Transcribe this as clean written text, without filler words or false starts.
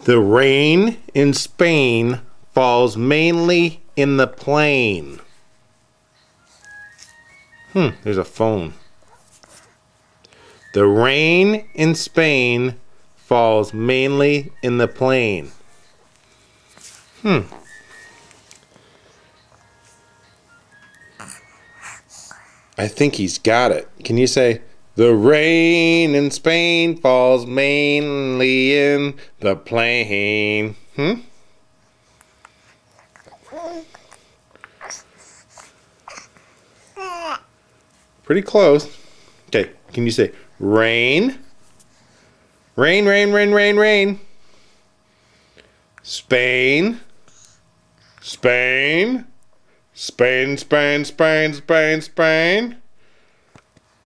The rain in Spain falls mainly in the plain. There's a phone. The rain in Spain falls mainly in the plain. I think he's got it. Can you say, the rain in Spain falls mainly in the plain? Pretty close. Okay, can you say, rain? Rain, rain, rain, rain, rain. Spain. Spain. Spain, Spain, Spain, Spain, Spain.